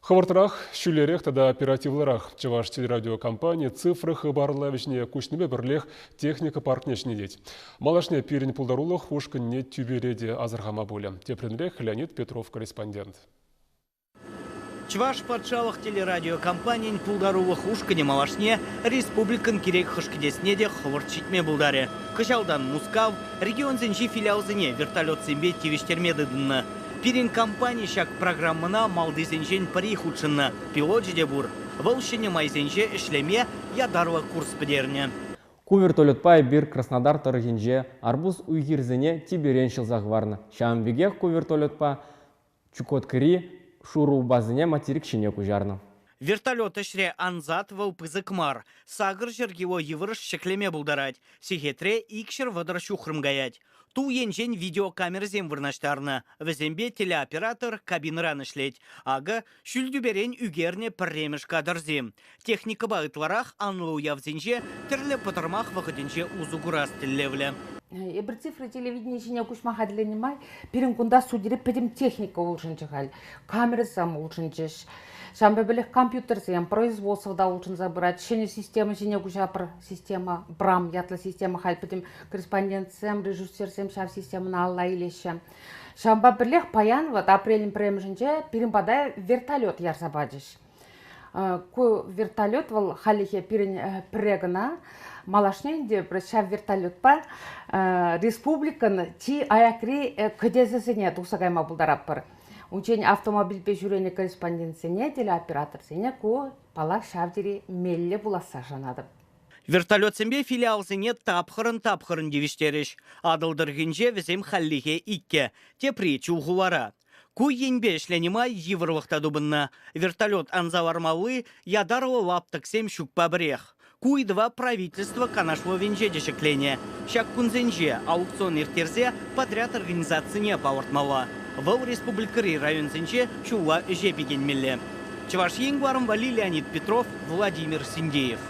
Хавартырах, шүлерек тада оперативларах. Чаваш телерадиокомпания цифры хабарлавичне кушнебе бірлех техника паркнешне деть. Малашне пирин пулдарулах ушканне тюбереде азархама боля. Тепренрех Леонид Петров, корреспондент. Чваш патшалық телерадиокомпаниян пулдарулах ушкане малашне республикан керек хышкедеснеде хаварчитме булдаре. Кышалдан Мускав, регион зенжи филиал зене вертолет зембе тивештермеді дынна. Пирин компания шак программына малды зенжен пари худшынна. Пилот жеде бур. Волшене майзенже ішлеме ядарва курс підерне. Ку вертолетпай бир Краснодар тарыгенже арбуз уйгирзене тибереншил загварны. Шамбегех ку вертолетпа чукоткыри шуру базыне материк шине кужарны. Вертолет ішре анзат вал пызыкмар. Сагыр жергево евырыш шеклеме булдарать. Сихетре икшер вадар шухрым гаять. Ту енжен видеокамер зем вырнаштарны. Везембе телеоператор кабинран ішлеть. Ага шүлдүберен үгерне пірремеш кадарзем. Техника бағытларах анлы уявзенже тірлі пытырмақ вақытенже узугурас тіллевлі. Бір цифры телевидение жіне күшмаға діленімай, перін күнда судері пәдім техника олшынчы ғал, камерасам олшынчыш. Шамбе білік компьютер зем, производствода олшын забырат, шене система жіне күшапыр система, брам, ятлы система ғал, пәдім корреспондентсем, режиссерсем шав системаны алла илеші. Шамба білік паян, вот апрелін премжінже, перін бада вертолет ярса бадыш. Ку вертолет вал халихе перін прегана, малашненде бір шав вертолет па республиканы ти аякри көдезесіне тұқсағайма бұлдарап бір. Учен автомобиль пе жүрені корреспонденцияне, телеоператорсене ку пала шавдері мелле бұласа жанады. Вертолет сэмбе филиалзене тапхырын девиштереш. Адылдыргенже візем халлихе икке. Тепри чуғулара. Ку енбе шленема евровақта дубынна. Вертолет анзавармалы ядарлы лаптықсем шукпа бірех. Куйдва правительство канашло венже дешеклене. Шак кунзенже аукцион иртерзе подряд организацияне пауыртмала. Вал республикари район зенже чула жепеген мелле. Чаваш енгварым вали Леонид Петров, Владимир Синдеев.